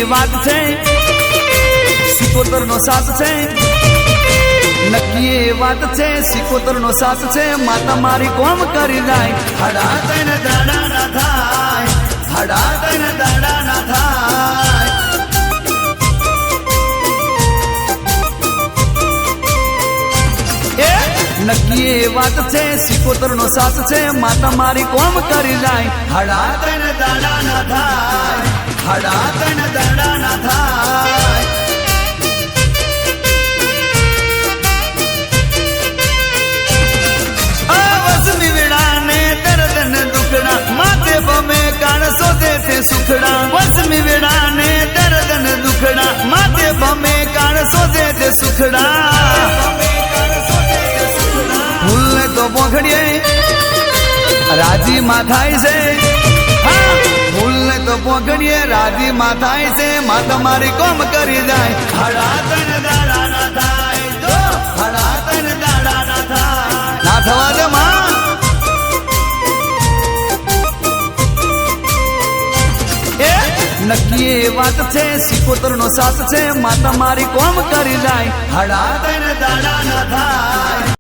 વાત છે સિકોતર નો સાથ છે નક્કી એ વાત છે સિકોતર નો સાથ છે માતા મારી કોમ કરી જાય હડા તને દાડા ના થાય હડા તને દાડા ના થાય નક્કી એ વાત છે સિકોતર નો સાથ છે માતા મારી કોમ કરી જાય હડા તને દાડા ના થાય હડા તને દાડા ના થાય વસમી વેળા ને દર્દ ને દુખડા માથે બમે કાળ શોધે છે સુખડા વસમી વેળા ને દર્દ ને દુખડા માથે બમે કાળ શોધે છે સુખડા ફૂલને તો પોખડીએ રાજી માં થાય છે ફૂલને તો પોખડીએ રાજી માં થાય છે માં તમારી કોમ કરી જાય હડા તને દાડા ના થાય જો હડા તને દાડા ના થાય ના થવા દે માં નક્કી એ વાત છે સિકોતર નો સાથ છે માં તમારી કોમ કરી જાય હડા તને દાડા ના થાય